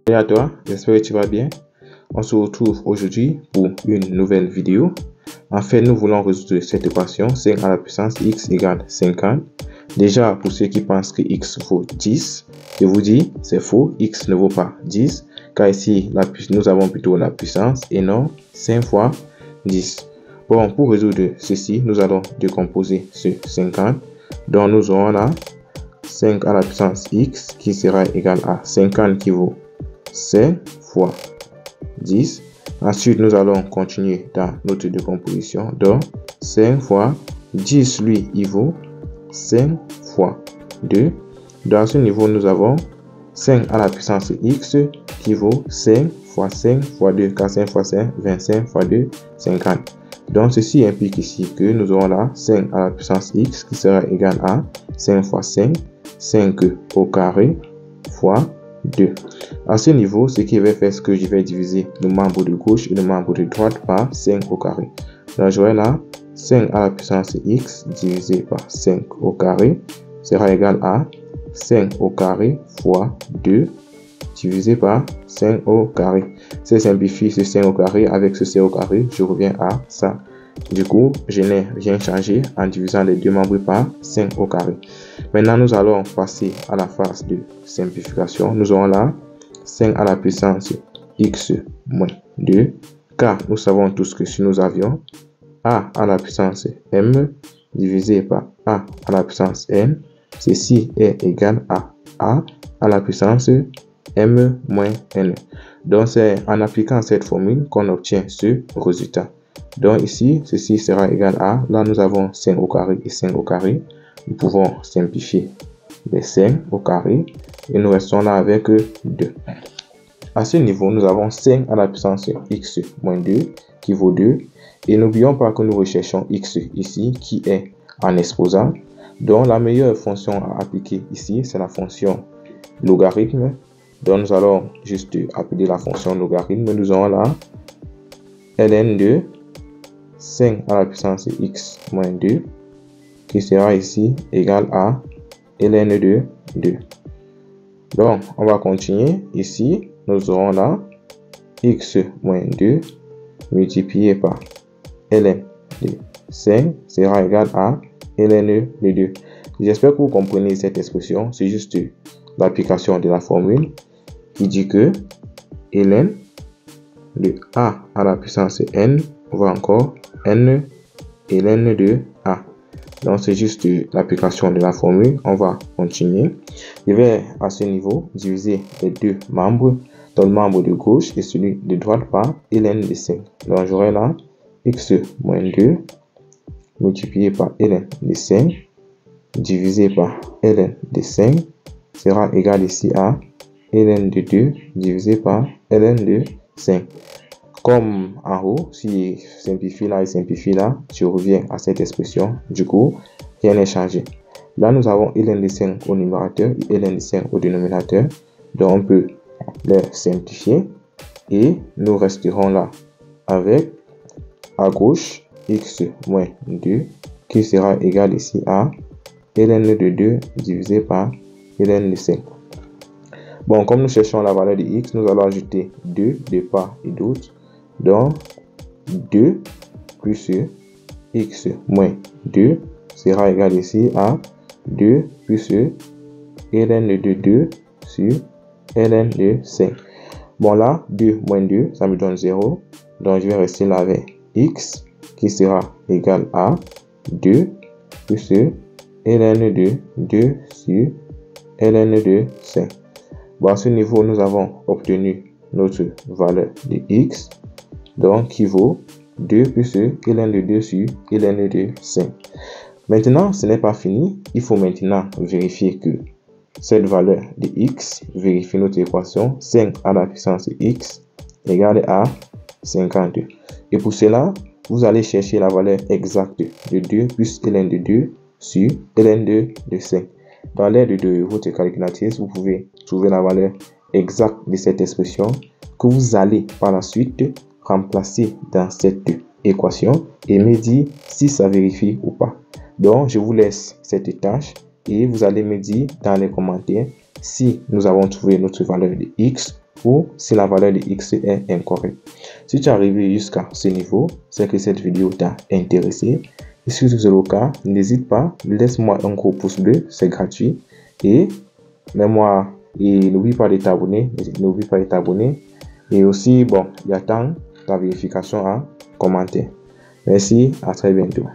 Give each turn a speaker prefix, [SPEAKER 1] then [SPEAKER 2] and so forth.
[SPEAKER 1] Salut à toi, j'espère que tu vas bien. On se retrouve aujourd'hui pour une nouvelle vidéo. En fait, nous voulons résoudre cette équation 5 à la puissance x égale 50. Déjà, pour ceux qui pensent que x vaut 10, je vous dis, c'est faux, x ne vaut pas 10, car ici, nous avons plutôt la puissance et non 5 fois 10. Bon, pour résoudre ceci, nous allons décomposer ce 50. Donc, nous aurons là 5 à la puissance x qui sera égal à 50 qui vaut 5 fois 10. Ensuite, nous allons continuer dans notre décomposition. Donc, 5 fois 10, lui, il vaut 5 fois 2. Dans ce niveau, nous avons 5 à la puissance x qui vaut 5 fois 5 fois 2. Car 5 fois 5, 25 fois 2, 50. Donc, ceci implique ici que nous aurons là 5 à la puissance x qui sera égal à 5 fois 5, 5 au carré fois 2. À ce niveau, ce qui va faire, c'est que je vais diviser le membre de gauche et le membre de droite par 5 au carré. Donc, j'aurai là 5 à la puissance x divisé par 5 au carré sera égal à 5 au carré fois 2 divisé par 5 au carré. C'est simplifié ce 5 au carré avec ce 5 au carré, je reviens à ça. Du coup, je n'ai rien changé en divisant les deux membres par 5 au carré. Maintenant, nous allons passer à la phase de simplification. Nous aurons là 5 à la puissance x moins 2, car nous savons tous que si nous avions a à la puissance m divisé par a à la puissance n, ceci est égal à a à la puissance m moins n. Donc, c'est en appliquant cette formule qu'on obtient ce résultat. Donc ici, ceci sera égal à, là nous avons 5 au carré et 5 au carré. Nous pouvons simplifier les 5 au carré et nous restons là avec 2. À ce niveau, nous avons 5 à la puissance x moins 2 qui vaut 2. Et n'oublions pas que nous recherchons x ici qui est en exposant. Donc la meilleure fonction à appliquer ici, c'est la fonction logarithme. Donc nous allons juste appeler la fonction logarithme. Nous aurons là ln de 5 à la puissance x moins 2 qui sera ici égal à ln de 2. Donc, on va continuer. Ici, nous aurons là x moins 2 multiplié par ln de 5 sera égal à ln de 2. J'espère que vous comprenez cette expression. C'est juste l'application de la formule qui dit que ln de a à la puissance n va encore n et ln de a. Donc, c'est juste l'application de la formule. On va continuer. Je vais à ce niveau diviser les deux membres, donc le membre de gauche et celui de droite par ln de 5. Donc, j'aurai là x moins 2 multiplié par ln de 5 divisé par ln de 5 sera égal ici à ln de 2 divisé par ln de 5. Comme en haut, si je simplifie là et simplifie là, je reviens à cette expression. Du coup, rien n'est changé. Là, nous avons ln de 5 au numérateur et ln de 5 au dénominateur. Donc, on peut les simplifier et nous resterons là avec à gauche x moins 2 qui sera égal ici à ln de 2 divisé par ln de 5. Bon, comme nous cherchons la valeur de x, nous allons ajouter 2 de part et d'autre. Donc, 2 plus x moins 2 sera égal ici à 2 plus ln de 2 sur ln de 5. Bon, là, 2 moins 2, ça me donne 0. Donc, je vais rester là avec x qui sera égal à 2 plus ln de 2 sur ln de 5. Bon, à ce niveau, nous avons obtenu notre valeur de x. Donc, qui vaut 2 plus ln de 2 sur ln de 5. Maintenant, ce n'est pas fini. Il faut maintenant vérifier que cette valeur de x vérifie notre équation 5 à la puissance x égale à 52. Et pour cela, vous allez chercher la valeur exacte de 2 plus ln de 2 sur ln de 5. Dans l'aide de votre calculatrice, vous pouvez trouver la valeur exacte de cette expression que vous allez par la suite remplacer dans cette équation et me dire si ça vérifie ou pas. Donc, je vous laisse cette tâche et vous allez me dire dans les commentaires si nous avons trouvé notre valeur de x ou si la valeur de x est incorrecte. Si tu es arrivé jusqu'à ce niveau, c'est que cette vidéo t'a intéressé. Et si c'est le cas, n'hésite pas, laisse-moi un gros pouce bleu, c'est gratuit. Et n'oublie pas de t'abonner, Et aussi, bon, j'attends ta vérification en commentaire. Merci, à très bientôt.